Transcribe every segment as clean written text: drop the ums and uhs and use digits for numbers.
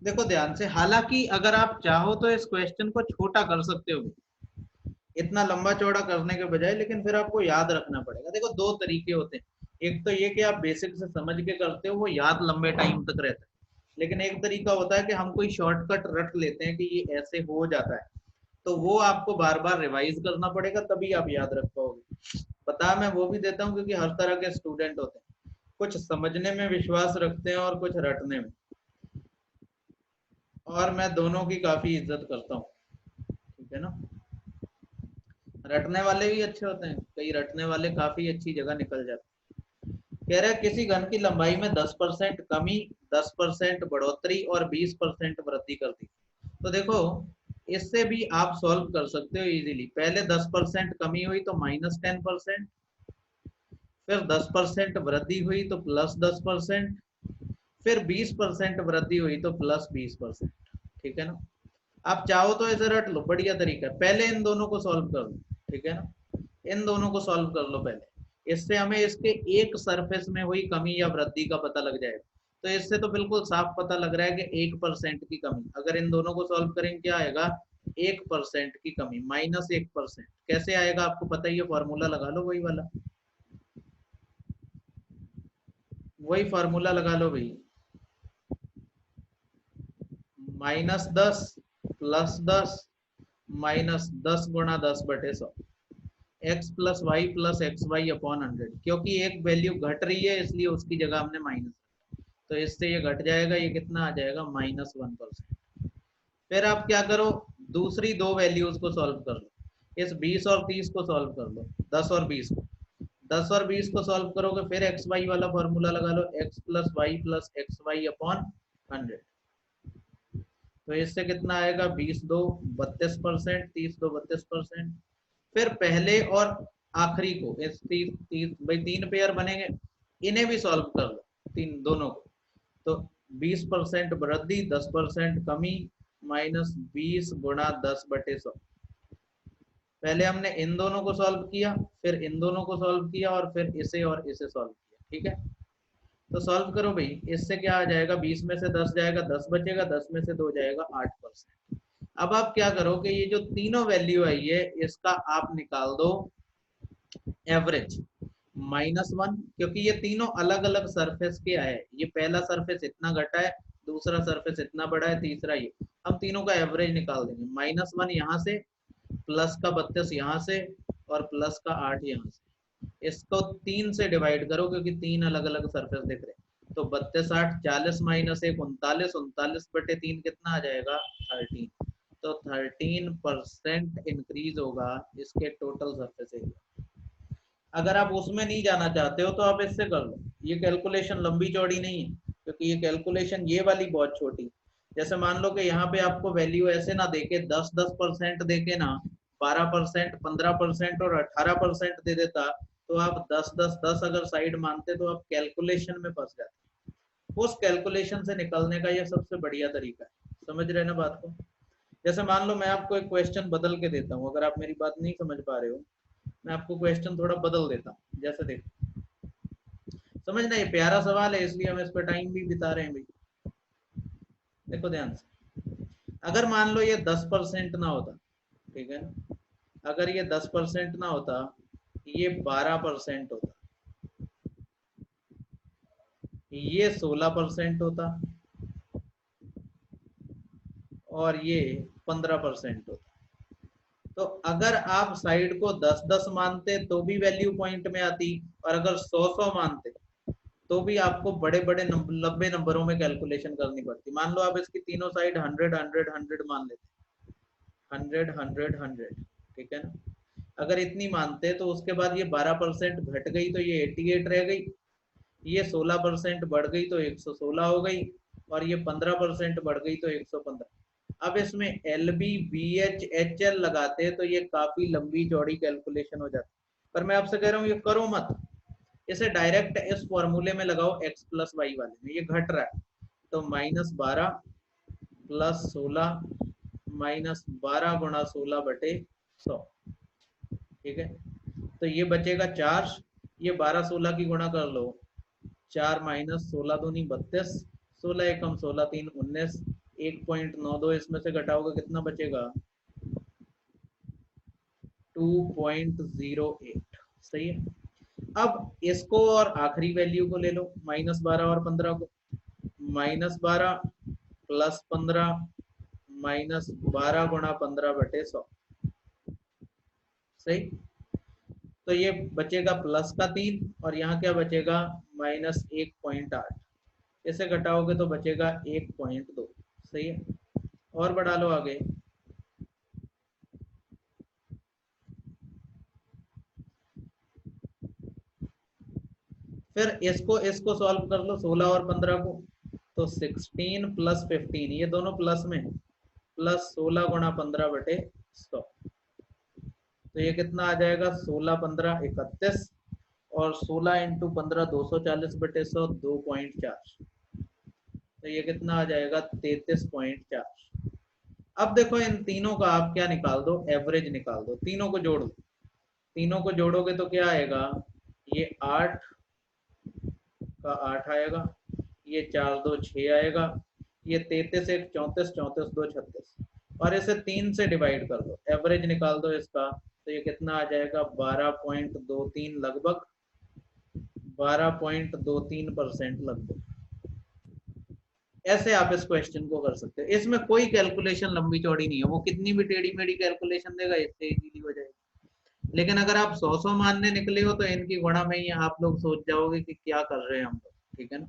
देखो ध्यान से, हालांकि अगर आप चाहो तो इस क्वेश्चन को छोटा कर सकते हो इतना लंबा चौड़ा करने के बजाय, लेकिन फिर आपको याद रखना पड़ेगा। देखो दो तरीके होते हैं, एक तो ये कि आप बेसिक से समझ के करते हो, वो याद लंबे टाइम तक रहता है। लेकिन एक तरीका होता है कि हम कोई शॉर्टकट रट लेते हैं कि ये ऐसे हो जाता है, तो वो आपको बार बार रिवाइज करना पड़ेगा, तभी आप याद रख पाओगे। बता मैं वो भी देता हूँ क्योंकि हर तरह के स्टूडेंट होते हैं, कुछ समझने में विश्वास रखते हैं और कुछ रटने में, और मैं दोनों की काफी इज्जत करता हूँ। ठीक है ना, रटने वाले भी अच्छे होते हैं, कई रटने वाले काफी अच्छी जगह निकल जाते हैं। कह रहे हैं किसी घन की लंबाई में 10% कमी, 10% बढ़ोतरी और 20% वृद्धि कर दी। तो देखो इससे भी आप सॉल्व कर सकते हो इजीली। पहले 10% कमी हुई तो -10%, फिर 10% वृद्धि हुई तो +10%, फिर 20% वृद्धि हुई तो +20%। ठीक है ना, आप चाहो तो ऐसे रट लो, बढ़िया तरीका है। पहले इन दोनों को सॉल्व कर लो, ठीक है ना, इन दोनों को सॉल्व कर लो पहले, इससे हमें इसके एक सरफेस में हुई कमी या वृद्धि का पता लग जाएगा। तो इससे तो बिल्कुल साफ पता लग रहा है कि 1% की कमी, अगर इन दोनों को सॉल्व करेंगे क्या आएगा, 1% की कमी, -1%। कैसे आएगा आपको पता ही है, फॉर्मूला लगा लो वही वाला, वही फार्मूला लगा लो भाई, -10 +10 -10 × 10/100, X plus Y plus x Y upon 100। क्योंकि एक वैल्यू घट रही है इसलिए उसकी जगह हमने माइनस, तो इससे ये घट जाएगा, ये कितना आ जाएगा, -1%। फिर आप क्या करो, दूसरी दो वैल्यूज को सॉल्व कर लो, इस 20 और 30 को सॉल्व कर लो, 10 और 20 को, 10 और 20 को सॉल्व करोगे, फिर एक्स वाई वाला फॉर्मूला लगा लो, X plus x Y upon 100। तो इससे कितना आएगा, 20 2 32%, 30 2 32%। फिर पहले और आखिरी को, इस 30 भाई 3 पेयर बनेंगे, इन्हें भी सॉल्व कर लो, तीन दोनों को। तो 20% वृद्धि, 10% कमी, -20 × 10/100। पहले हमने इन दोनों को सॉल्व किया, फिर इन दोनों को सॉल्व किया, और फिर इसे और इसे सॉल्व किया। ठीक है, तो सॉल्व करो भाई, इससे क्या आ जाएगा, 20 में से 10 जाएगा, 10 बचेगा, 10 में से 2 जाएगा, 8%। अब आप क्या करो कि ये जो तीनों वैल्यू आई है इसका आप निकाल दो एवरेज, -1, क्योंकि ये तीनों अलग अलग सरफेस के आए, ये पहला सरफेस इतना घटा है, दूसरा सरफेस इतना बड़ा है, तीसरा ये, हम तीनों का एवरेज निकाल देंगे। -1 यहाँ से, प्लस का 32 यहाँ से, और प्लस का 8 यहाँ से। इसको 3 से डिवाइड करो क्योंकि तीन अलग अलग सरफेस दिख रहे हैं। तो 32 8 40 -1 39, 39/3 कितना आ जाएगा, 13। तो 13% इंक्रीज होगा इसके टोटल सरफेस एरिया। अगर आप उसमें नहीं जाना चाहते हो तो आप इससे कर लो, ये कैलकुलेशन लंबी चौड़ी नहीं है, क्योंकि ये कैलकुलेशन ये वाली बहुत छोटी। जैसे मान लो कि यहाँ पे आपको वैल्यू ऐसे ना देके 10% देके ना 12%, 15% और 18% दे देता, तो आप 10 10 10 अगर साइड मानते तो आप कैलकुलेशन में फंस जाते। उस कैलकुलेशन से निकलने का ये सबसे बढ़िया तरीका है। समझ रहे ना बात को। जैसे मान लो मैं आपको एक क्वेश्चन बदल के देता हूँ, अगर आप मेरी बात नहीं समझ पा रहे हो, मैं आपको क्वेश्चन थोड़ा बदल देता हूँ। जैसे देखो, समझना, ये प्यारा सवाल है इसलिए हम इस पर टाइम भी बिता रहे हैं भाई। देखो ध्यान से, अगर मान लो ये 10% ना होता, ठीक है ना, अगर ये 10% ना होता, ये 12% होता, ये 16% होता, और ये 15% होता। तो अगर आप साइड को 10 10 मानते तो भी वैल्यू पॉइंट में आती, और अगर 100 100 मानते तो भी आपको बड़े बड़े लंबे नंबरों में कैलकुलेशन करनी पड़ती। मान लो आप इसकी तीनों साइड 100 100 100 मान लेते, 100 100 100, ठीक है ना। अगर इतनी मानते तो उसके बाद ये 12% घट गई तो ये 88 रह गई, ये 16% बढ़ गई तो 116 हो गई, और ये 15% बढ़ गई तो 115। अब इसमें L B B H H L लगाते तो ये काफी लंबी चौड़ी कैलकुलेशन हो जाती। पर मैं आपसे कह रहा हूँ ये करो मत, इसे डायरेक्ट इस फॉर्मूले में लगाओ, x प्लस वाई वाले में, ये घट रहा है, तो -12 + 16 -12 × 16/100। ठीक है, तो ये बचेगा 4, ये 12 16 की गुणा कर लो, 4 - 16 दूनी 32, 16 एकम 16 3 19, 1.92 इसमें से घटाओगे कितना बचेगा? 2.08। सही है। अब इसको और आखिरी वैल्यू को ले लो, -12 और 15 को। -12 प्लस 15 -12 गुणा 15/100। सही। तो ये बचेगा प्लस का 3 और यहाँ क्या बचेगा? -1.8। इसे घटाओगे तो बचेगा 1.2। सही है। और बढ़ा लो आगे। फिर इसको इसको सॉल्व कर लो, 16 और 15 को। तो 16 प्लस 15, ये दोनों प्लस में, प्लस 16 गुणा 15/100। तो ये कितना आ जाएगा? 16 15 31, और 16 इंटू 15 240/100, 2.4। तो ये कितना आ जाएगा? 33.4। अब देखो इन तीनों का आप क्या निकाल दो? एवरेज निकाल दो, तीनों को जोड़ दो। तीनों को जोड़ोगे तो क्या आएगा? ये 8 का 8 आएगा, ये 4 2 6 आएगा, ये 33 1 34, 34 2 36, और इसे 3 से डिवाइड कर दो, एवरेज निकाल दो इसका। तो ये कितना आ जाएगा? 12.23 लगभग, 12.23% लगभग। ऐसे आप इस क्वेश्चन को कर सकते हैं। इसमें कोई कैलकुलेशन लंबी चौड़ी नहीं है, वो कितनी भी टेढ़ी मेढ़ी कैलकुलेशन देगा इससे इजीली हो जाएगी। लेकिन अगर आप 100 मानने निकले हो तो इनकी गुणा में ही आप लोग सोच जाओगे कि क्या कर रहे हैं हम लोग। ठीक है ना?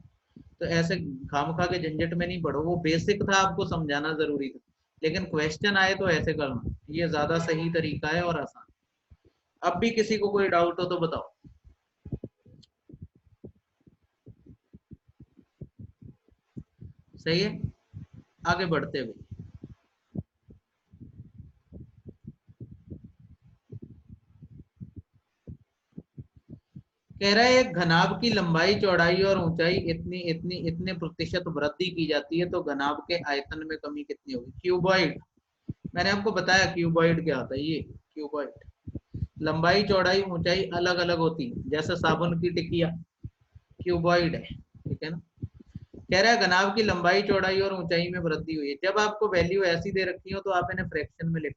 तो ऐसे खामखा के झंझट में नहीं पड़ो, वो बेसिक था, आपको समझाना जरूरी था। लेकिन क्वेश्चन आए तो ऐसे करना, ये ज्यादा सही तरीका है और आसान। अब भी किसी को कोई डाउट हो तो बताओ। सही है, आगे बढ़ते हुए कह रहा है एक घनाभ की लंबाई चौड़ाई और ऊंचाई इतनी इतनी इतने प्रतिशत वृद्धि की जाती है तो घनाभ के आयतन में कमी कितनी होगी? क्यूबॉइड। मैंने आपको बताया क्यूबॉइड क्या होता है, ये क्यूबॉइड। लंबाई चौड़ाई ऊंचाई अलग अलग होती है, जैसे साबुन की टिकिया क्यूबॉइड है। ठीक है ना? कह रहा है घनाभ की लंबाई चौड़ाई और ऊंचाई में वृद्धि हुई है। जब आपको वैल्यू ऐसी दे रखी हो तो आप इन्हें फ्रैक्शन में लिख।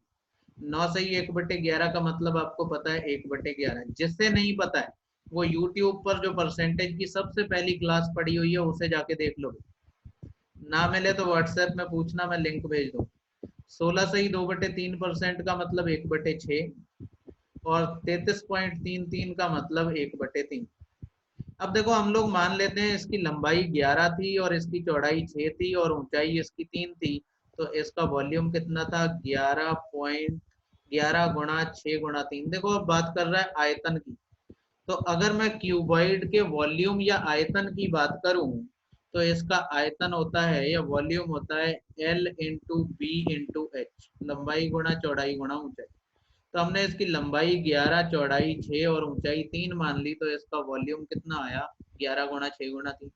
9 सही 1/11 का मतलब आपको पता है 1/11। जिससे नहीं पता है वो यूट्यूब पर जो परसेंटेज की सबसे पहली क्लास पड़ी हुई है उसे जाके देख लो। ना मिले तो व्हाट्सएप में पूछना, मैं लिंक भेज दूँ। 16 सही 2/3% का मतलब 1/6, और 33.33 का मतलब 1/3। अब देखो हम लोग मान लेते हैं इसकी लंबाई 11 थी और इसकी चौड़ाई 6 थी और ऊंचाई इसकी 3 थी, तो इसका वॉल्यूम कितना था? 11 गुणा 6 गुणा 3। देखो अब बात कर रहा है आयतन की। तो अगर मैं क्यूबॉइड के वॉल्यूम या आयतन की बात करूं तो इसका आयतन होता है या वॉल्यूम होता है L/B/H, लंबाई गुणा चौड़ाई गुणा ऊंचाई। तो हमने इसकी लंबाई 11, चौड़ाई 6 और ऊंचाई 3 मान ली, तो इसका वॉल्यूम कितना आया? 11 गुणा 6 गुणा 3।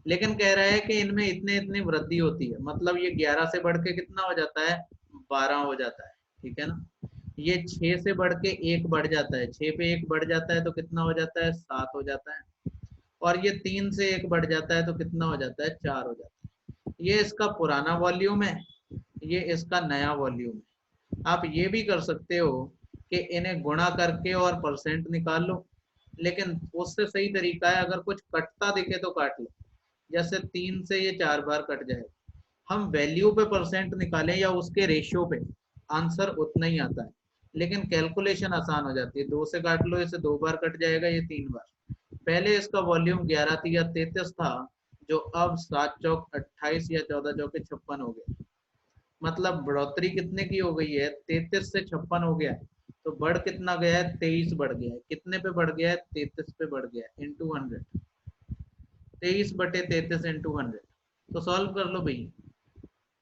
लेकिन कह रहा है कि इनमें इतने इतनी वृद्धि होती है, मतलब ये 11 से बढ़ के कितना हो जाता है? 12 हो जाता है। ठीक है ना? ये 6 से बढ़ के 1 बढ़ जाता है, 6 पे 1 बढ़ जाता है तो कितना हो जाता है? 7 हो जाता है। और ये 3 से 1 बढ़ जाता है तो कितना हो जाता है? 4 हो जाता है। ये इसका पुराना वॉल्यूम है, ये इसका नया वॉल्यूम है। आप ये भी कर सकते हो कि इन्हें गुणा करके और परसेंट निकाल लो, लेकिन उससे सही तरीका है अगर कुछ कटता दिखे तो काट लो। जैसे 3 से ये 4 बार कट जाएगा, हम वैल्यू पे परसेंट निकालें या उसके रेशियो पे, आंसर उतना ही आता है, लेकिन कैलकुलेशन आसान हो जाती है। 2 से काट लो, इसे 2 बार कट जाएगा, ये 3 बार। पहले इसका वॉल्यूम 11 थी या 33 था, जो अब 7 चौक 28 या 14 चौके 56 हो गया। मतलब बढ़ोतरी कितने की हो गई है? 33 से 56 हो गया है। तो बढ़ कितना गया है? 23 बढ़ गया है। कितने पे बढ़ गया है? 33 पे बढ़ गया है, इंटू 100। 23/33 इंटू 100। तो सॉल्व कर लो भाई,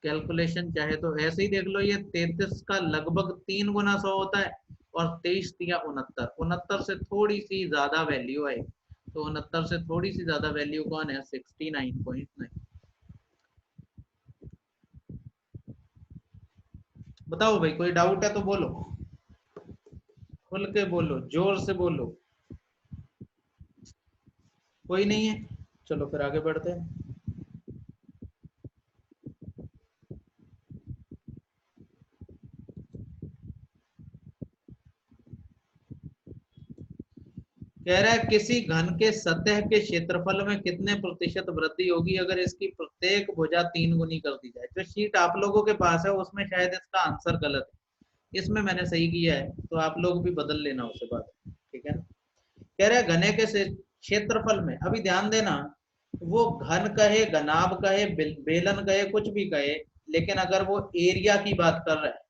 कैलकुलेशन चाहे तो ऐसे ही देख लो। ये 33 का लगभग 3 गुना 100 होता है, और 23 या 69, 69 से थोड़ी सी ज्यादा वैल्यू है। तो 69 से थोड़ी सी ज्यादा वैल्यू कौन है? 69.9। बताओ भाई, कोई डाउट है तो बोलो, खुल के बोलो, जोर से बोलो। कोई नहीं है, चलो फिर आगे बढ़ते हैं। कह रहा है किसी घन के सतह के क्षेत्रफल में कितने प्रतिशत वृद्धि होगी अगर इसकी प्रत्येक भुजा 3 गुनी कर दी जाए। जो शीट आप लोगों के पास है उसमें शायद इसका आंसर गलत है, इसमें मैंने सही किया है, तो आप लोग भी बदल लेना उसके बाद, ठीक है ना। कह रहा है घने के क्षेत्रफल में, अभी ध्यान देना, वो घन कहे, घनाभ कहे, बेलन कहे, कुछ भी कहे, लेकिन अगर वो एरिया की बात कर रहा है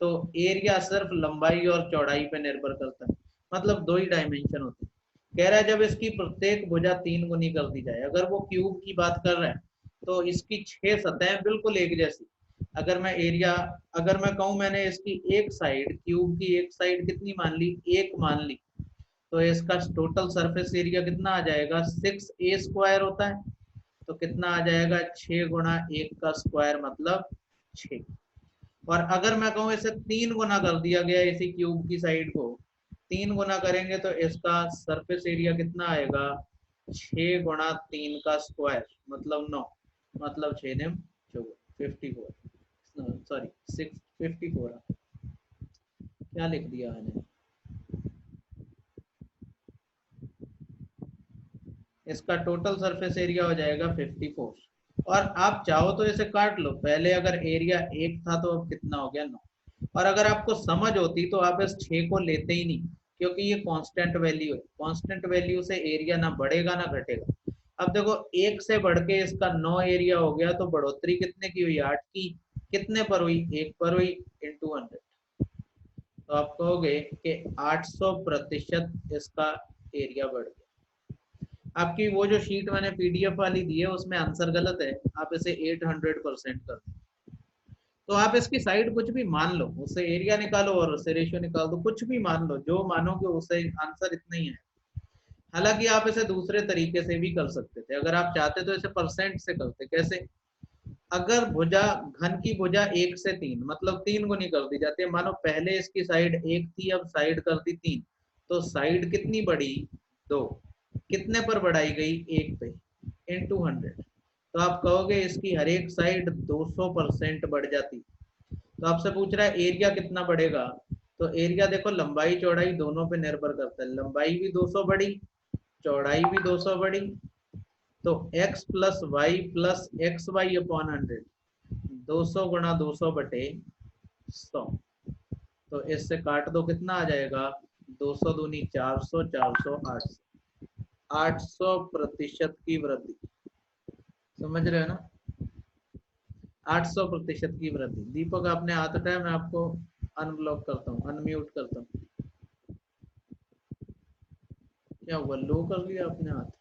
तो एरिया सिर्फ लंबाई और चौड़ाई पे निर्भर करता है, मतलब दो ही डायमेंशन होते हैं। कह रहा है जब इसकी प्रत्येक भुजा 3 गुनी कर दी जाए, अगर वो क्यूब की बात कर रहा है तो इसकी 6 सतहें बिल्कुल एक जैसी। अगर मैं एरिया, अगर मैं कहूं मैंने इसकी एक साइड, क्यूब की एक साइड कितनी मान ली, एक मान ली, तो इसका टोटल सरफेस एरिया कितना आ जाएगा, 6a² होता है, तो कितना आ जाएगा, 6 गुणा 1 का स्क्वायर मतलब 6। और अगर मैं कहूँ इसे 3 गुना कर दिया गया इसी क्यूब की साइड को, 3 गुना करेंगे तो इसका सरफेस एरिया कितना आएगा, 6 गुणा 3 का स्क्वायर मतलब 9, मतलब 6 ने 54, सॉरी 654, क्या लिख दिया मैंने, इसका टोटल सरफेस एरिया हो जाएगा 54। और आप चाहो तो इसे काट लो, पहले अगर एरिया 1 था तो अब कितना हो गया, 9। और अगर आपको समझ होती तो आप इस 6 को लेते ही नहीं, क्योंकि ये कांस्टेंट वैल्यू है, कांस्टेंट वैल्यू से एरिया ना बढ़ेगा ना घटेगा। अब देखो 1 से बढ़ के इसका 9 एरिया हो गया, तो बढ़ोतरी कितने की हुई, 8 की, कितने पर हुई, 1 पर हुई, इंटू 100। तो आप कहोगे कि 800% इसका एरिया बढ़ गया। आपकी वो जो शीट मैंने पीडीएफ वाली दी है उसमें आंसर गलत है, आप इसे 800% कर दो। तो आप इसकी साइड कुछ भी मान लो, उससे एरिया निकालो और उससे रेशियो निकाल दो, कुछ भी मान लो, जो मानोगे उससे आंसर इतना ही है। हालांकि आप इसे दूसरे तरीके से भी कर सकते थे, अगर आप चाहते तो इसे परसेंट से करते। कैसे, अगर भुजा, घन की भुजा 1 से 3 मतलब 3 गुनी कर दी जाती है, मानो पहले इसकी साइड 1 थी, अब साइड कर दी 3, तो साइड कितनी बढ़ी, 2, कितने पर बढ़ाई गई, 1 पे, इंटू 100। तो आप कहोगे इसकी हर एक साइड 200% बढ़ जाती। तो आपसे पूछ रहा है एरिया कितना बढ़ेगा, तो एरिया देखो लंबाई चौड़ाई दोनों पे निर्भर करता है, लंबाई भी 200 बढ़ी, चौड़ाई भी 200 बढ़ी, तो x plus Y plus x Y upon 100, 200 गुणा 200 बटे 100। तो इससे काट दो, कितना आ जाएगा, 200 दूनी 400, 400 800, 800% की वृद्धि। समझ रहे हो ना, 800% की वृद्धि। दीपक आपने हाथ उठाया, मैं आपको अनब्लॉक करता हूँ, अनम्यूट करता हूँ। क्या हुआ, लो कर लिया आपने हाथ।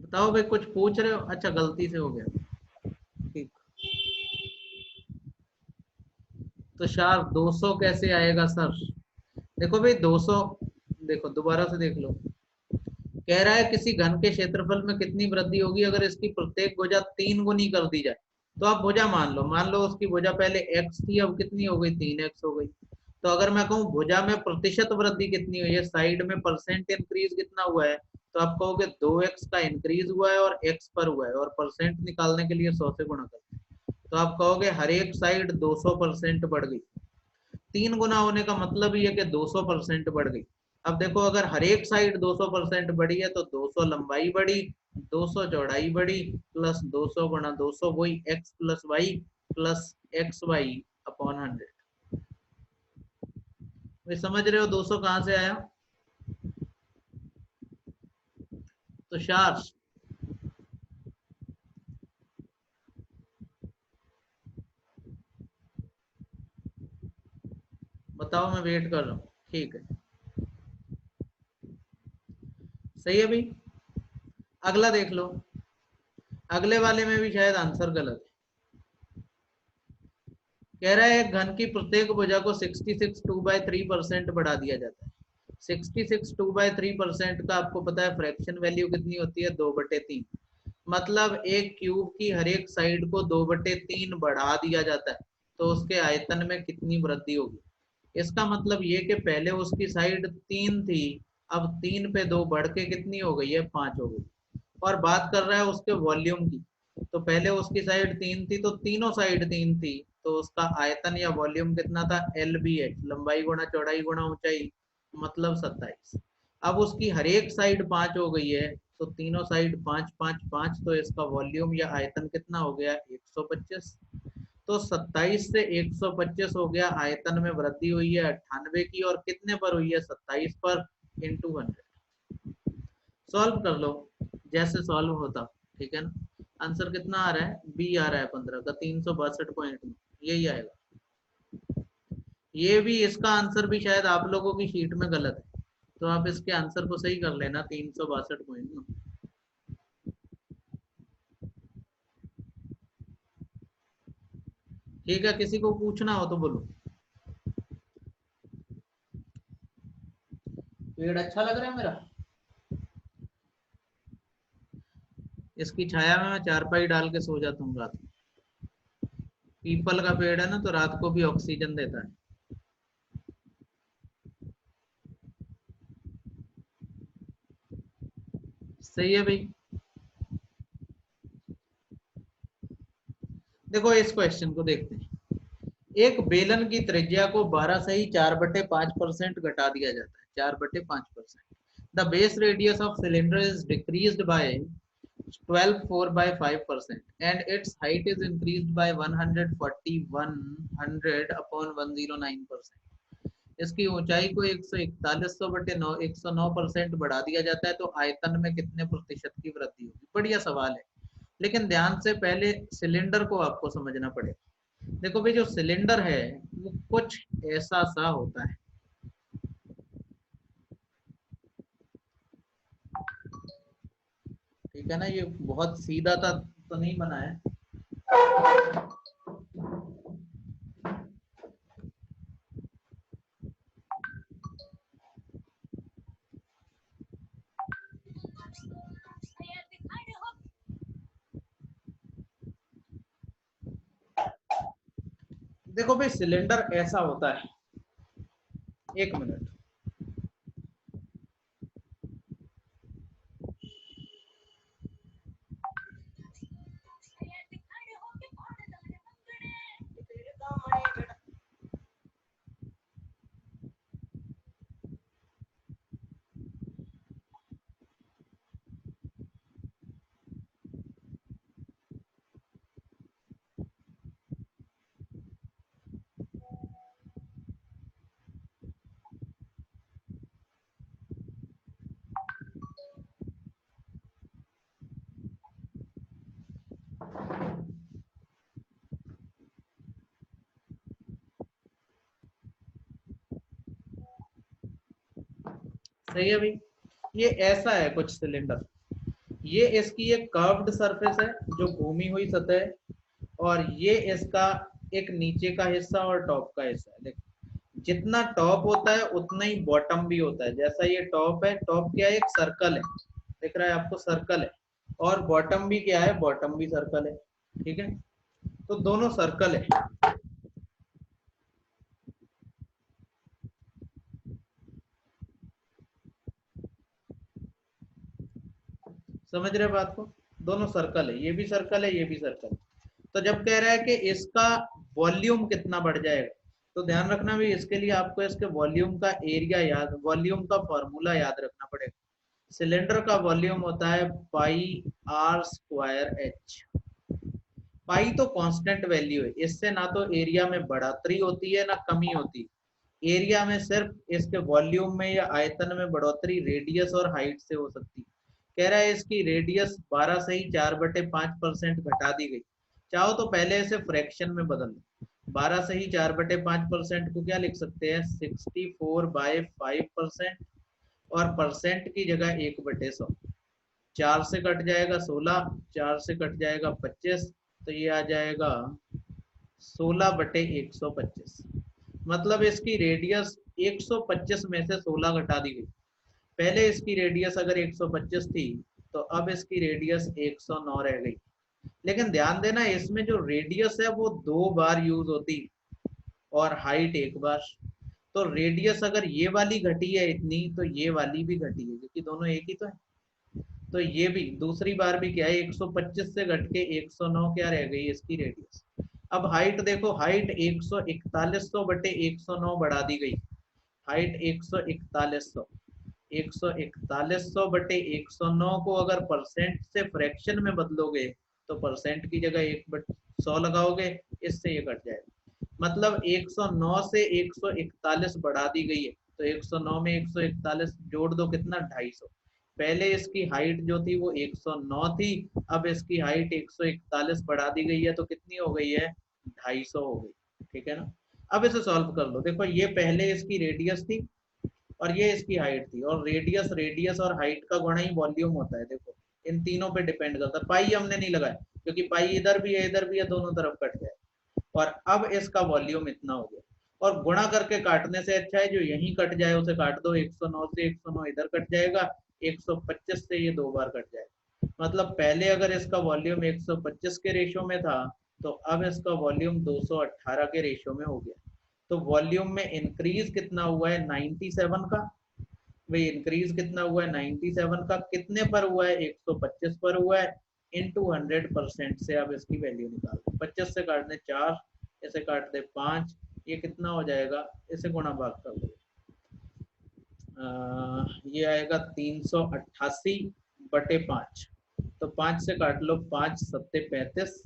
बताओ भाई, कुछ पूछ रहे हो, अच्छा गलती से हो गया, ठीक। तो शार 200 कैसे आएगा सर, देखो भाई 200, देखो दोबारा से देख लो। कह रहा है किसी घन के क्षेत्रफल में कितनी वृद्धि होगी अगर इसकी प्रत्येक भुजा 3 गुनी कर दी जाए। तो आप भुजा मान लो उसकी भुजा पहले x थी, अब कितनी हो गई, 3x हो गई। तो अगर मैं कहूँ भुजा में प्रतिशत वृद्धि कितनी हुई है, साइड में परसेंट इंक्रीज कितना हुआ है, तो आप कहोगे 2x का इंक्रीज हुआ है और x पर हुआ है, और परसेंट निकालने के लिए 100 से गुणा करते हैं, तो आप कहोगे हर एक साइड 200% बढ़ गई। 3 गुना होने का मतलब ही है कि 200% बढ़ गई। अब देखो अगर हर एक साइड 200% बढ़ी है तो 200 लंबाई बढ़ी, 200 चौड़ाई बढ़ी, प्लस 200 गुणा 200, वही x plus Y plus x Y upon 100। समझ रहे हो 200 कहाँ से आया, तो शार्प बताओ, मैं वेट कर रहा हूँ, ठीक है। सही है भाई, अगला देख लो, अगले वाले में भी शायद आंसर गलत है। कह रहा है एक घन की प्रत्येक भुजा को 66 2/3% बढ़ा दिया जाता है। 66 2/3% का आपको पता है फ्रैक्शन वैल्यू कितनी होती है, 2/3। मतलब एक क्यूब की हर एक साइड को 2/3 बढ़ा दिया जाता है, तो उसके आयतन में कितनी वृद्धि होगी। इसका मतलब ये कि पहले उसकी साइड 3 थी, अब 3 पे 2 बढ़ के कितनी हो गई है, 5 हो गई। और बात कर रहा है उसके वॉल्यूम की, तो पहले उसकी साइड 3 थी तो तीनों साइड 3 थी, तो उसका आयतन या वॉल्यूम कितना था, LBH, लंबाई गुणा चौड़ाई गुणा ऊंचाई, मतलब 27। अब उसकी हर एक साइड 5 हो गई है, तो तीनों साइड 5 5 5, तो इसका वॉल्यूम या आयतन कितना हो गया, 125। तो 27 से 125 हो गया, आयतन में वृद्धि हुई है 98 की, और कितने पर हुई है, 27 पर, इंटू 100। सॉल्व कर लो जैसे सॉल्व होता, ठीक है ना। आंसर कितना आ रहा है, बी आ रहा है 15 का, 362 पॉइंट में यही आएगा। ये भी, इसका आंसर भी शायद आप लोगों की शीट में गलत है, तो आप इसके आंसर को सही कर लेना, 362 पॉइंट में। ठीक है, किसी को पूछना हो तो बोलो। पेड़ अच्छा लग रहा है मेरा, इसकी छाया में मैं चारपाई डाल के सो जाता हूँ रात में। पीपल का पेड़ है ना, तो रात को भी ऑक्सीजन देता है। सही है भाई। देखो इस क्वेश्चन को देखते हैं। एक बेलन की त्रिज्या को 12 से ही 4/5% घटा दिया जाता है, 4/5%। The base radius of cylinder is decreased bye 12 4 by 5% and its height is increased by 141 upon 109%। इसकी ऊंचाई को 109% बढ़ा दिया जाता है, तो आयतन में कितने प्रतिशत की वृद्धि होगी। बढ़िया सवाल है, लेकिन ध्यान से पहले सिलेंडर को आपको समझना पड़ेगा। देखो भाई, जो सिलेंडर है वो कुछ ऐसा सा होता है, ठीक है ना। ये बहुत सीधा था तो नहीं बना है। देखो भाई, सिलेंडर ऐसा होता है, एक मिनट। सही है भाई। ये ऐसा है कुछ सिलेंडर, ये इसकी एक कर्व्ड सरफेस है जो घूमी हुई सतह है, और ये इसका एक नीचे का हिस्सा और टॉप का हिस्सा है। देखो, जितना टॉप होता है उतना ही बॉटम भी होता है। जैसा ये टॉप है, टॉप क्या है, एक सर्कल है, दिख रहा है आपको, सर्कल है। और बॉटम भी क्या है, बॉटम भी सर्कल है, ठीक है। तो दोनों सर्कल है, समझ रहे बात को। दोनों सर्कल है, ये भी सर्कल है, ये भी सर्कल है। तो जब कह रहा है कि इसका वॉल्यूम कितना बढ़ जाएगा, तो ध्यान रखना भी, इसके लिए आपको इसके वॉल्यूम का एरिया याद, वॉल्यूम का फॉर्मूला याद रखना पड़ेगा। सिलेंडर का वॉल्यूम होता है पाई आर स्क्वायर एच। पाई तो कांस्टेंट वैल्यू है, इससे ना तो एरिया में बढ़ोतरी होती है ना कमी होती है। एरिया में सिर्फ इसके वॉल्यूम में या आयतन में बढ़ोतरी रेडियस और हाइट से हो सकती है। कह रहा है इसकी रेडियस 12 से ही 4/5% घटा दी गई। चाहो तो पहले इसे फ्रैक्शन में बदल दो। 12 से ही 4/5% को क्या लिख सकते हैं, 64/5%, और परसेंट की जगह 1/100। 4 से कट जाएगा 16, 4 से कट जाएगा 25, तो ये आ जाएगा 16/125। मतलब इसकी रेडियस 125 में से 16 घटा दी गई। पहले इसकी रेडियस अगर 125 थी, तो अब इसकी रेडियस 109 रह गई। लेकिन ध्यान देना, इसमें जो रेडियस है वो 2 बार यूज होती और हाइट एक बार। तो रेडियस अगर ये वाली घटी है इतनी, तो ये वाली भी घटी है, क्योंकि दोनों एक ही तो है। तो ये भी दूसरी बार भी क्या है, 125 से घट के 109 क्या रह गई इसकी रेडियस। अब हाइट देखो, हाइट 141 बटे 109 बढ़ा दी गई। हाइट 141 बटे 109 को अगर परसेंट से फ्रैक्शन में बदलोगे तो परसेंट की जगह 1/100 लगाओगे, इससे ये कट जाएगा। मतलब 109 से 141 बढ़ा दी गई है, तो 109 में 141 जोड़ दो, कितना 250। पहले इसकी हाइट जो थी वो 109 थी, अब इसकी हाइट 141 बढ़ा दी गई है, तो कितनी हो गई है, 250 हो गई। ठीक है ना। अब इसे सॉल्व कर लो। देखो ये पहले इसकी रेडियस थी और ये इसकी हाइट थी, और रेडियस रेडियस और हाइट का गुणा ही वॉल्यूम होता है। देखो इन तीनों पे डिपेंड करता है। पाई हमने नहीं लगाया क्योंकि पाई इधर भी है इधर भी है, दोनों तरफ कट जाए। और अब इसका वॉल्यूम इतना हो गया, और गुणा करके काटने से अच्छा है जो यहीं कट जाए उसे काट दो। 109 से 109 इधर कट जाएगा, 125 से ये 2 बार कट जाएगा। मतलब पहले अगर इसका वॉल्यूम 125 के रेशो में था, तो अब इसका वॉल्यूम 218 के रेशो में हो गया। तो वॉल्यूम में इंक्रीज कितना हुआ है, 97 का। भाई इंक्रीज कितना हुआ है, 97 का। कितने पर हुआ है, 125 पर हुआ है, इंटू 100% से आप इसकी वैल्यू निकाल दो। 25 से काट दे 4, इसे काट दे 5, ये कितना हो जाएगा, इसे गुणा भाग कर दो। ये आएगा 388 बटे 5। तो 5 से काट लो, 5 सत्ते 35,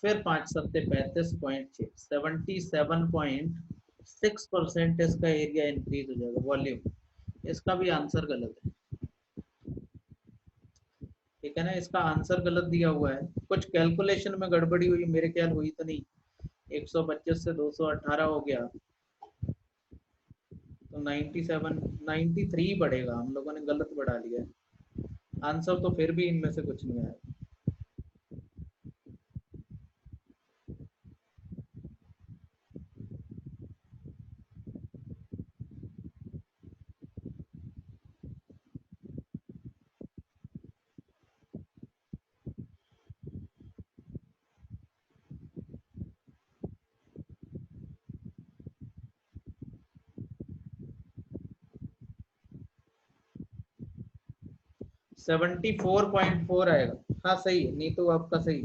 फिर 5 सत्ते 35.6, 77.6% इसका एरिया इंक्रीज हो जाएगा, वॉल्यूम। इसका भी आंसर गलत है। ठीक है ना, इसका आंसर गलत दिया हुआ है, कुछ कैलकुलेशन में गड़बड़ी हुई, मेरे ख्याल हुई तो नहीं। 125 से 218 हो गया तो 97 93 बढ़ेगा, हम लोगों ने गलत बढ़ा लिया है। आंसर तो फिर भी इनमें से कुछ नहीं आया। 74.4 आएगा। हाँ सही है, नीतू आपका सही।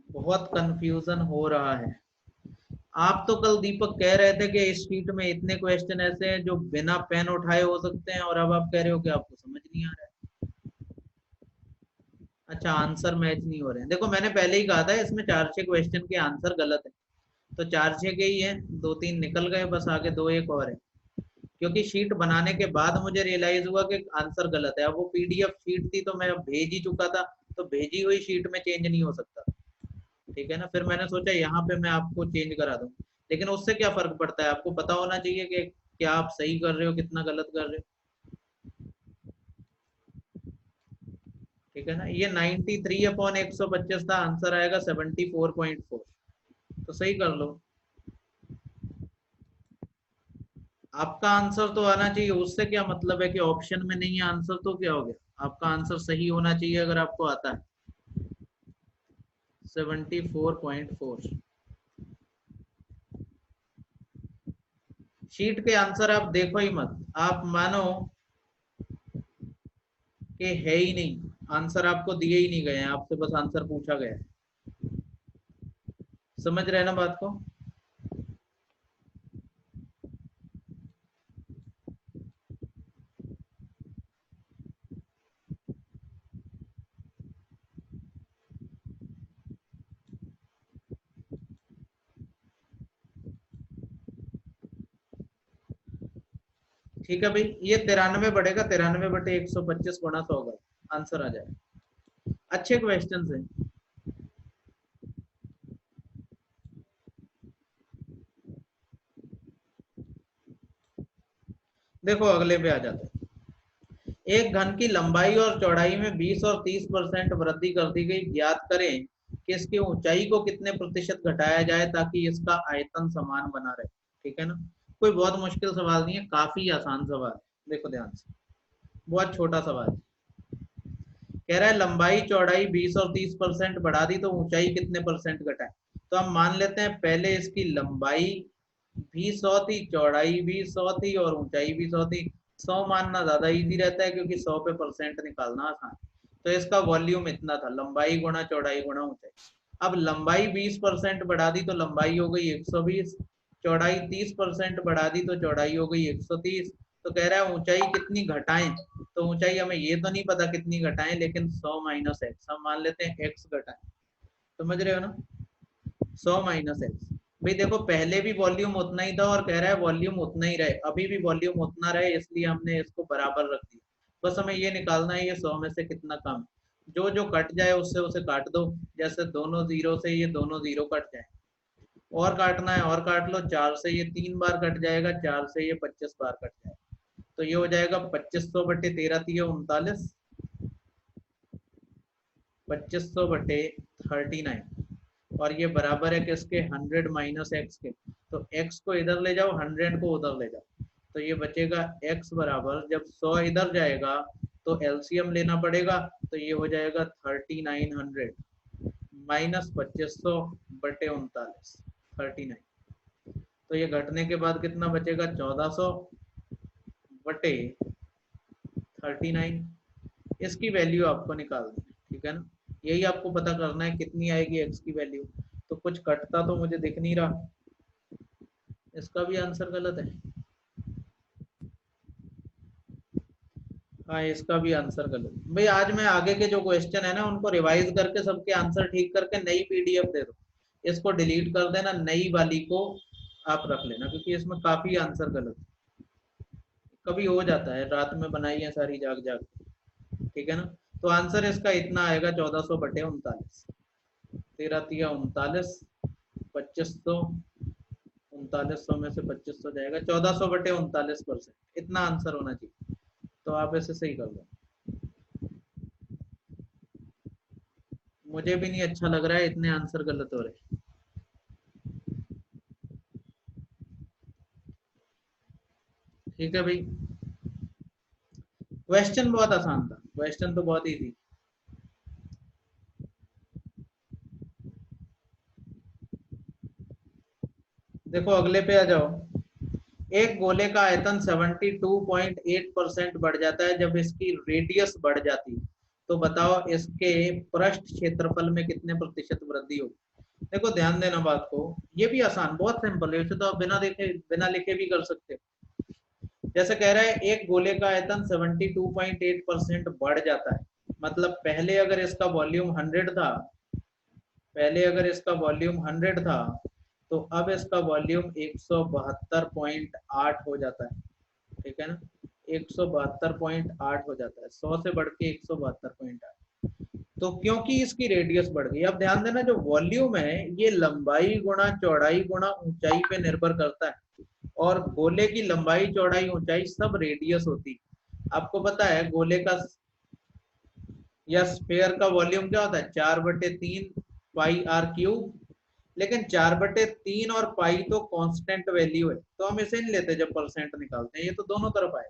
बहुत कंफ्यूजन हो रहा है। आप तो कल दीपक कह रहे थे कि इस शीट में इतने क्वेश्चन ऐसे हैं जो बिना पेन उठाए हो सकते हैं, और अब आप कह रहे हो कि आपको समझ नहीं आ रहा है। अच्छा, आंसर मैच नहीं हो रहे हैं। देखो मैंने पहले ही कहा था इसमें 4-6 क्वेश्चन के आंसर गलत है, तो 4-6 के ही हैं, 2-3 निकल गए, बस आगे 2-1 और है। क्योंकि शीट बनाने के बाद मुझे रियलाइज हुआ कि आंसर गलत है। अब वो पीडीएफ शीट थी तो मैं भेज ही चुका था, तो भेजी हुई शीट में चेंज नहीं हो सकता। ठीक है ना, फिर मैंने सोचा यहाँ पे मैं आपको चेंज करा दूं, लेकिन उससे क्या फर्क पड़ता है, आपको पता होना चाहिए कि क्या आप सही कर रहे हो कितना गलत कर रहे हो। ठीक है ना, ये 93/125 था, आंसर आएगा 74.4। तो सही कर लो। आपका आंसर तो आना चाहिए, उससे क्या मतलब है कि ऑप्शन में नहीं है आंसर, तो क्या हो गया, आपका आंसर सही होना चाहिए अगर आपको आता है। 74.4। शीट के आंसर आप देखो ही मत, आप मानो कि है ही नहीं, आंसर आपको दिए ही नहीं गए हैं, आपसे बस आंसर पूछा गया है। समझ रहे हैं ना बात को। ठीक है भाई, ये 93 बढ़ेगा, 93/125 गुणा 100 का आंसर आ जाएगा। अच्छे क्वेश्चन है। देखो अगले पे आ जाते हैं। एक घन की लंबाई और चौड़ाई में 20 और 30% वृद्धि कर दी गई, ज्ञात करें कि इसकी ऊंचाई को कितने प्रतिशत घटाया जाए ताकि इसका आयतन समान बना रहे। ठीक है ना, कोई बहुत मुश्किल सवाल नहीं है, काफी आसान सवाल है। देखो ध्यान से, बहुत छोटा सवाल है। कह रहा है लंबाई चौड़ाई 20 और 30% बढ़ा दी तो ऊंचाई कितने परसेंट घटाए। तो हम मान लेते हैं पहले इसकी लंबाई भी 100 थी, चौड़ाई भी 100 थी और ऊंचाई भी 100 थी। 100 मानना ज्यादा इजी रहता है क्योंकि 100 पे परसेंट निकालना आसान। तो इसका वॉल्यूम इतना था, लंबाई गुणा चौड़ाई गुणा ऊंचाई। अब लंबाई 20% बढ़ा दी तो लंबाई हो गई 120, चौड़ाई 30% बढ़ा दी तो चौड़ाई हो गई 130। तो कह रहा है ऊंचाई कितनी घटाएं, तो ऊंचाई हमें ये तो नहीं पता कितनी घटाएं, लेकिन 100 माइनस एक्स हम मान लेते हैं, एक्स घटाएं। समझ रहे हो ना, 100 माइनस एक्स। भाई देखो पहले भी वॉल्यूम उतना ही था और कह रहा है वॉल्यूम उतना ही रहे, अभी भी वॉल्यूम उतना रहे, इसलिए हमने इसको बराबर रख दिया। बस हमें ये निकालना है ये 100 में से कितना कम है। जो जो कट जाए उससे उसे काट दो, जैसे दोनों जीरो से ये दोनों जीरो कट जाए, और काटना है और काट लो, 4 से ये 3 बार कट जाएगा, 4 से ये 25 बार कट जाएगा। तो ये हो जाएगा 2500 बटे 13 39, 2500 बटे 39, और ये बराबर है किसके, 100 माइनस एक्स के। तो x को इधर ले जाओ, 100 को उधर ले जाओ, तो ये बचेगा x बराबर, जब 100 इधर जाएगा तो एलसीएम लेना पड़ेगा, तो ये हो जाएगा 3900 माइनस 2500 बटे 39, 39। तो ये घटने के बाद कितना बचेगा, 1400 बटे 39। इसकी वैल्यू आपको निकालनी है, ठीक है ना, यही आपको पता करना है कितनी आएगी x की वैल्यू। तो कुछ कटता तो मुझे दिख नहीं रहा, इसका भी आंसर गलत है। हाँ इसका भी आंसर गलत भाई। आज मैं आगे के जो क्वेश्चन है ना उनको रिवाइज करके सबके आंसर ठीक करके नई पीडीएफ दे दो, इसको डिलीट कर देना, नई वाली को आप रख लेना, क्योंकि इसमें काफी आंसर गलत है। कभी हो जाता है, रात में बनाई है सारी जाग जाग, ठीक है ना। तो आंसर इसका इतना आएगा, 1400 बटे 39, 13 39, 2500, 3900 में से 2500 जाएगा, 1400 बटे 39%, इतना आंसर होना चाहिए। तो आप ऐसे सही कर लो। मुझे भी नहीं अच्छा लग रहा है, इतने आंसर गलत हो रहे। ठीक है भाई, क्वेश्चन बहुत आसान था, क्वेश्चन तो बहुत इजी। देखो अगले पे आ जाओ। एक गोले का आयतन 72.8% बढ़ जाता है जब इसकी रेडियस बढ़ जाती है, तो बताओ इसके पृष्ठ क्षेत्रफल में कितने प्रतिशत वृद्धि होगी। देखो ध्यान देना बात को, ये भी आसान, बहुत सिंपल है, इसे तो आप बिना लिखे भी कर सकते हो। जैसे कह रहा है एक गोले का आयतन 72.8% बढ़ जाता है, मतलब पहले अगर इसका वॉल्यूम 100 था, पहले अगर इसका वॉल्यूम 100 था, तो अब इसका वॉल्यूम 172.8 हो जाता है, ठीक है ना, 172.8 हो जाता है, 100 से बढ़ के 172.8। तो क्योंकि इसकी रेडियस बढ़ गई, अब ध्यान देना जो वॉल्यूम है ये लंबाई गुणा चौड़ाई गुणा ऊंचाई पे निर्भर करता है, और गोले की लंबाई चौड़ाई ऊंचाई सब रेडियस होती है। आपको पता है गोले का या स्फेयर का वॉल्यूम क्या होता है, 4/3 पाई आर क्यूब, लेकिन 4/3 और पाई तो कांस्टेंट वैल्यू है, तो हम इसे नहीं लेते जब परसेंट निकालते हैं, ये तो दोनों तरफ आए।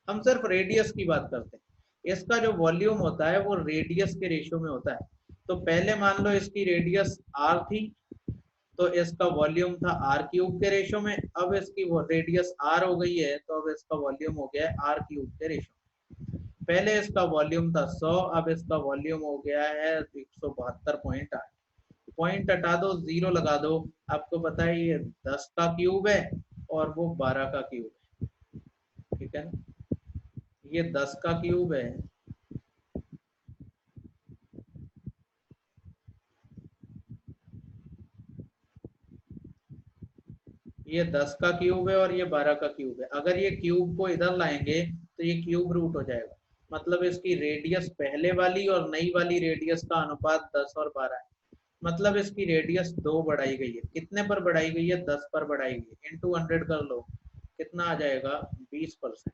हम सिर्फ रेडियस की बात करते हैं, इसका जो वॉल्यूम होता है वो रेडियस के रेशियो में होता है। तो पहले मान लो इसकी रेडियस आर थी, तो इसका वॉल्यूम था आर क्यूब के रेशियो में, अब इसकी रेडियस आर हो गई है, तो अब इसका वॉल्यूम हो गया है आर क्यूब के रेशियो। पहले इसका वॉल्यूम था 100, अब इसका वॉल्यूम हो गया है 172.8। पॉइंट हटा दो, जीरो लगा दो, आपको पता है ये 10 का क्यूब है और वो 12 का क्यूब है, ठीक है ना, ये 10 का क्यूब है, ये 10 का क्यूब है और ये 12 का क्यूब है। अगर ये क्यूब को इधर लाएंगे तो ये क्यूब रूट हो जाएगा, मतलब इसकी रेडियस पहले वाली और नई वाली रेडियस का अनुपात 10 और 12 है, मतलब इसकी रेडियस 2 बढ़ाई गई है। कितने पर बढ़ाई गई है, 10 पर बढ़ाई गई है, इंटू 100 कर लो, कितना आ जाएगा 20%,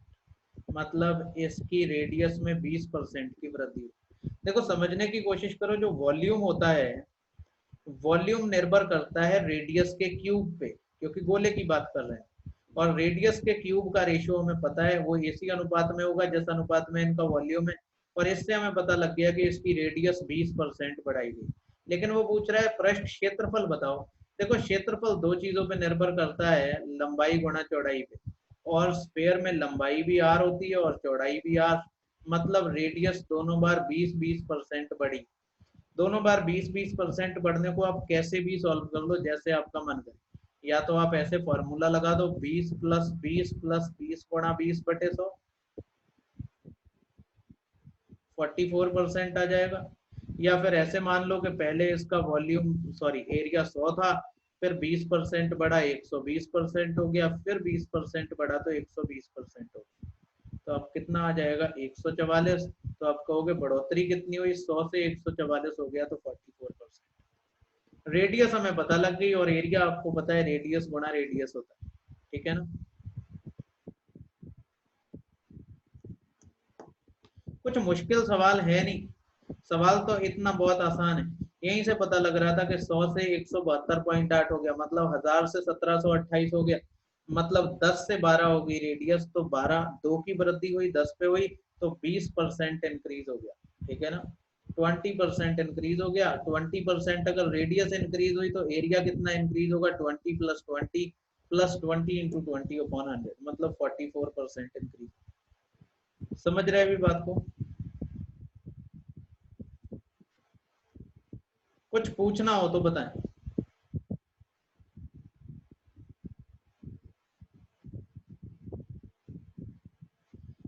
मतलब इसकी रेडियस में 20% की वृद्धि। देखो समझने की कोशिश करो, जो वॉल्यूम होता है, वॉल्यूम निर्भर करता है रेडियस के क्यूब पे, क्योंकि गोले की बात कर रहे हैं, और रेडियस के क्यूब का रेशियो हमें पता है वो इसी अनुपात में होगा जिस अनुपात में इनका वॉल्यूम है, और इससे हमें पता लग गया कि इसकी रेडियस 20% बढ़ाई गई। लेकिन वो पूछ रहा है पृष्ठ क्षेत्रफल बताओ। देखो क्षेत्रफल दो चीजों पे निर्भर करता है, लंबाई गुणा चौड़ाई पे। और स्पेयर में लंबाई भी r होती है और चौड़ाई भी r, मतलब रेडियस दोनों बार 20-20% बढ़ी। दोनों बार 20-20% बढ़ने को आप कैसे भी सॉल्व कर लो, जैसे आपका मन करे। या तो आप ऐसे फॉर्मूला लगा दो 20 + 20 + 20 गुणा 20/100, 44% आ जाएगा। या फिर ऐसे मान लो कि पहले इसका वॉल्यूम सॉरी एरिया 100 था, फिर 20% बढ़ा 120% हो गया, फिर 20% बढ़ा तो 120% हो गया। तो अब कितना आ जाएगा 144। तो आप कहोगे बढ़ोतरी कितनी हुई, 100 से 144 हो गया, तो 44%। रेडियस हमें पता लग गई और एरिया आपको पता है रेडियस गुणा रेडियस होता है, ठीक है ना। कुछ मुश्किल सवाल है नहीं, सवाल तो इतना बहुत आसान है। यहीं से पता लग रहा था कि 100 से 172.8 हो गया, मतलब 1000 से 1728 हो गया, मतलब 10 से 12 हो गई रेडियस, तो 12 2 की वृद्धि हुई 10 पे हुई, तो 20% इंक्रीज हो गया, ठीक है ना। 20% इंक्रीज हो गया। 20% अगर रेडियस इंक्रीज हुई तो एरिया कितना इंक्रीज होगा, 20 + 20 + 20 × 20/100, मतलब 44% इंक्रीज। समझ रहे हैं अभी बात को। कुछ पूछना हो तो बताएं।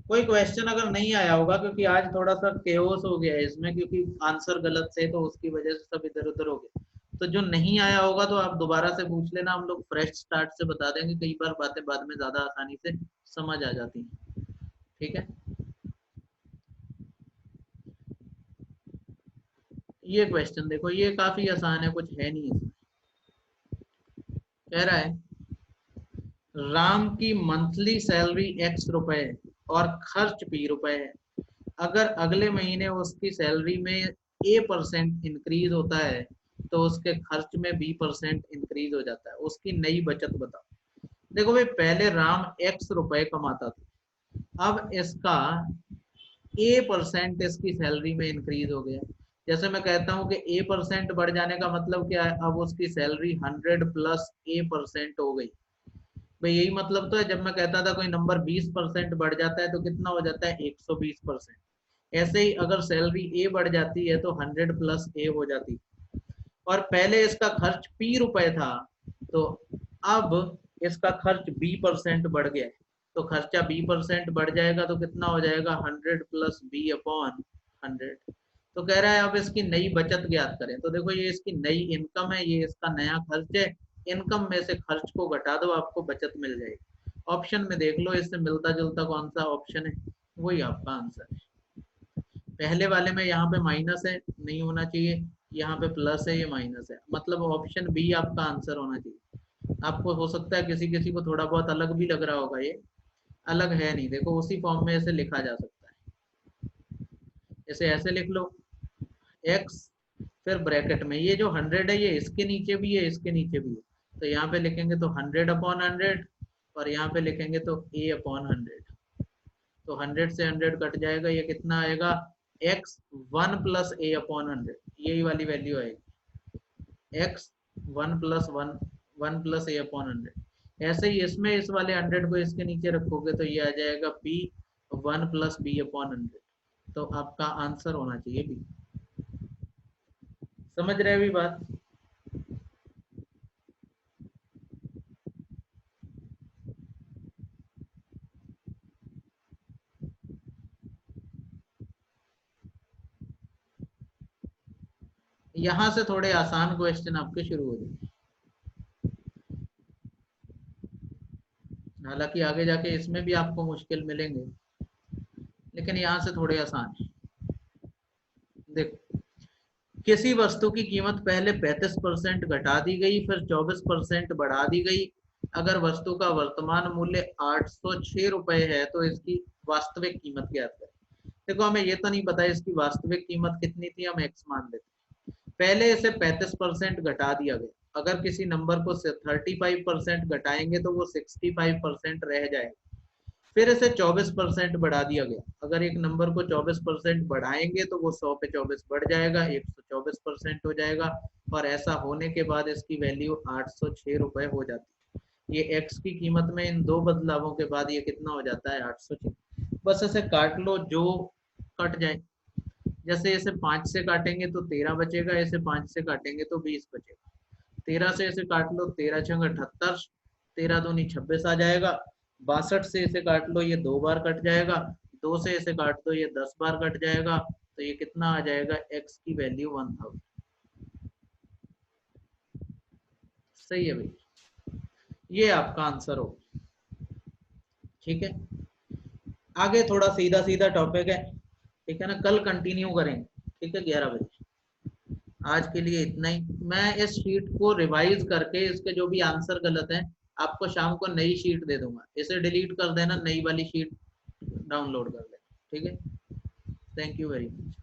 कोई क्वेश्चन अगर नहीं आया होगा, क्योंकि आज थोड़ा सा केओस हो गया है इसमें, क्योंकि आंसर गलत थे तो उसकी वजह से सब इधर उधर हो गए। तो जो नहीं आया होगा तो आप दोबारा से पूछ लेना, हम लोग फ्रेश स्टार्ट से बता देंगे। कई बार बातें बाद में ज्यादा आसानी से समझ आ जाती हैं, ठीक है। ये क्वेश्चन देखो, ये काफी आसान है, कुछ है नहीं इसमें। कह रहा है राम की मंथली सैलरी x रुपए और खर्च p रुपए है। अगर अगले महीने उसकी सैलरी में a% इंक्रीज होता है तो उसके खर्च में b% इंक्रीज हो जाता है, उसकी नई बचत बताओ। देखो भाई, पहले राम x रुपए कमाता था, अब इसका a% इसकी सैलरी में इंक्रीज हो गया। जैसे मैं कहता हूँ कि a% बढ़ जाने का मतलब क्या है, अब उसकी सैलरी 100 + a% हो गई। भाई यही मतलब तो है, जब मैं कहता था कोई नंबर 20% बढ़ जाता है तो कितना हो जाता है 120%। ऐसे ही अगर सैलरी ए बढ़ जाती है तो 100 + a हो जाती है। और पहले इसका खर्च p रुपए था, तो अब इसका खर्च b% बढ़ गया है, तो खर्चा b% बढ़ जाएगा तो कितना हो जाएगा 100 + b/100। तो कह रहा है अब इसकी नई बचत ज्ञात करें। तो देखो ये इसकी नई इनकम है, ये इसका नया खर्च है। इनकम में से खर्च को घटा दो, आपको बचत मिल जाएगी। ऑप्शन में देख लो इससे मिलता जुलता कौन सा ऑप्शन है, वही आपका आंसर है। पहले वाले में यहाँ पे माइनस है, नहीं होना चाहिए, यहाँ पे प्लस है, ये माइनस है, मतलब ऑप्शन बी आपका आंसर होना चाहिए। आपको हो सकता है किसी किसी को थोड़ा बहुत अलग भी लग रहा होगा, ये अलग है नहीं, देखो उसी फॉर्म में इसे लिखा जा सकता है। इसे ऐसे लिख लो x, फिर ब्रैकेट में ये जो 100 है ये इसके नीचे भी है, इसके नीचे भी है, तो यहाँ पे लिखेंगे तो 100/100, और यहाँ पे लिखेंगे तो a/100। तो 100 से 100 कट जाएगा, ये कितना आएगा x 1 + a/100, यही वाली वैल्यू आएगी x 1 + 1 1 + a/100। ऐसे ही इसमें इस वाले 100 को इसके नीचे रखोगे तो ये आ जाएगा b 1 + b/100। तो आपका आंसर होना चाहिए बी। समझ रहे हैं अभी बात। यहाँ से थोड़े आसान क्वेश्चन आपके शुरू हो जाएंगे, हालांकि आगे जाके इसमें भी आपको मुश्किल मिलेंगे, लेकिन यहाँ से थोड़े आसान है। देखो, किसी वस्तु की कीमत पहले 35% घटा दी गई, फिर 24% बढ़ा दी गई। अगर वस्तु का वर्तमान मूल्य 806 रुपए है तो इसकी वास्तविक कीमत ज्ञात करें। देखो हमें ये तो नहीं पता इसकी वास्तविक कीमत कितनी थी, हम एक्स मान लेते हैं। पहले इसे 35% घटा दिया गया, अगर किसी नंबर को 35% घटाएंगे तो वो 65% रह जाएगा। फिर इसे 24% बढ़ा दिया गया, अगर एक नंबर को 24% बढ़ाएंगे तो वो 100 पे 24 बढ़ जाएगा, 124% हो जाएगा। और ऐसा होने के बाद इसकी वैल्यू 806 रुपए हो जाती है। ये x की कीमत में इन दो बदलावों के बाद ये कितना हो जाता है 800। बस ऐसे काट लो जो कट जाए। जैसे इसे 5 से काटेंगे तो 13 बचेगा, इसे 5 से काटेंगे तो 20 बचेगा। 13 से इसे काट लो, 13 छंग 78, 13 दूनी 26 आ जाएगा। 62 से इसे काट लो, ये 2 बार कट जाएगा। 2 से इसे काट दो, ये 10 बार कट जाएगा। तो ये कितना आ जाएगा, x की वैल्यू 1000। सही है भाई, ये आपका आंसर हो। ठीक है, आगे थोड़ा सीधा सीधा टॉपिक है, ठीक है ना, कल कंटिन्यू करेंगे। ठीक है, 11 बजे। आज के लिए इतना ही। मैं इस शीट को रिवाइज करके इसके जो भी आंसर गलत है आपको शाम को नई शीट दे दूंगा, इसे डिलीट कर देना, नई वाली शीट डाउनलोड कर लेना। ठीक है, थैंक यू वेरी मच।